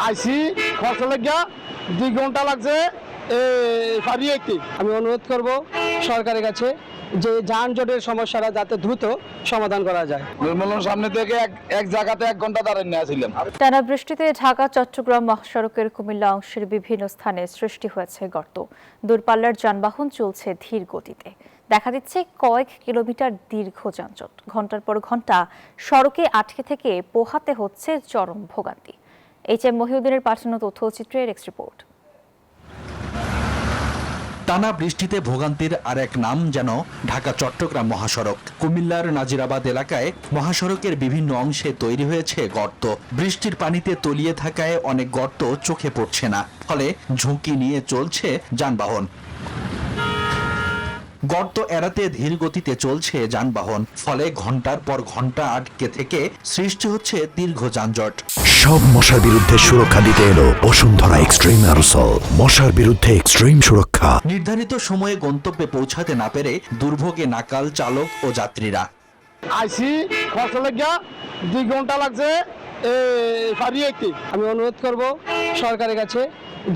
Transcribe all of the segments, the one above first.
আইসি খরচ লাগিয়া 2 ঘন্টা লাগছে আমি অনুরোধ করব সরকারের কাছে যে যানজটের সমস্যাটা যাতে দ্রুত সমাধান করা যায়। নির্মলের সামনে থেকে এক জায়গাতে 1 ঘন্টা দাঁড়িয়ে নিয়েছিলাম। টানা বৃষ্টিতে ঢাকা চট্টগ্রাম মহাসড়কের কুমিল্লা অংশের বিভিন্ন স্থানে সৃষ্টি হয়েছে গর্ত। দূরপাল্লার যানবাহন চলছে ধীর গতিতে। দেখা দিচ্ছে কয়েক কিলোমিটার দীর্ঘ যানজট। ঘন্টার পর ঘন্টা সড়কে আটকে থেকে পোহাতে হচ্ছে চরম ভোগান্তি। HM মহিউদ্দিনের পাঠানো তথ্যচিত্রের এক্স রিপোর্ট। টানা বৃষ্টিতে ভোগান্তির আরেক নাম যেন ঢাকা চট্টগ্রাম মহাসড়ক। কুমিল্লার নাজিরাবাদ এলাকায় মহাসড়কের বিভিন্ন অংশে তৈরি হয়েছে গর্ত। বৃষ্টির পানিতে তলিয়ে থাকায় অনেক গর্ত চোখে পড়ছে না, ফলে ঝুঁকি নিয়ে চলছে যানবাহন। গর্ত এড়াতে ধীর গতিতে চলছে যানবাহন, ফলে ঘন্টার পর ঘন্টা আটকে থেকে সৃষ্টি হচ্ছে দীর্ঘ যানজট। সব মশার বিরুদ্ধে সুরক্ষা দিতে এলো বসুন্ধরা এক্সট্রিম অ্যারোসল। মশার বিরুদ্ধে এক্সট্রিম সুরক্ষা। নির্ধারিত সময়ে গন্তব্যে পৌঁছাতে না পেরে দুর্ভোগে নাকাল চালক ও যাত্রীরা। আইসি খরচ লাগিয়া 2 ঘন্টা লাগছে আমি অনুরোধ করব সরকারের কাছে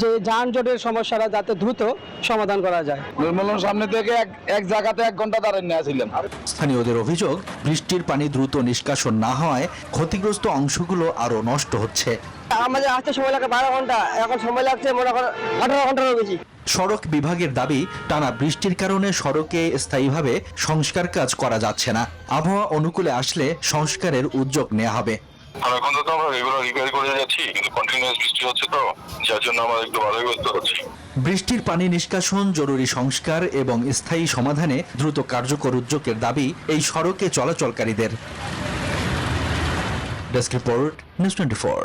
যে যানজটের সমস্যাটা যাতে দ্রুত সমাধান করা যায়। নির্মলের সামনে থেকে এক জায়গাতে 1 ঘন্টা দাঁড়িয়ে নিয়েছিলাম। স্থানীয়দের অভিযোগ, বৃষ্টির পানি দ্রুত নিষ্কাশন না হওয়ায় ক্ষতিগ্রস্ত অংশগুলো আরো নষ্ট হচ্ছে। আমাদের আসতে সময় লাগে 12 ঘন্টা, এখন সময় লাগছে মনে করেন 18 ঘন্টারও বেশি। সড়ক বিভাগের দাবি, টানা বৃষ্টির কারণে সড়কে স্থায়ীভাবে সংস্কার কাজ করা যাচ্ছে না। আবহাওয়া অনুকূলে আসলে সংস্কারের উদ্যোগ নেওয়া হবে। এখন তো আমরা রেগুলার রিপেয়ার করে যাচ্ছি, কিন্তু কন্টিনিউয়াস বৃষ্টি হচ্ছে, তো যার জন্য আমরা একটু বাধাগ্রস্ত হচ্ছি। বৃষ্টির পানি নিষ্কাশন, জরুরি সংস্কার এবং স্থায়ী সমাধানে দ্রুত কার্যকর উদ্যোগের দাবি এই সড়কে চলাচলকারীদের। Desk report, news 24।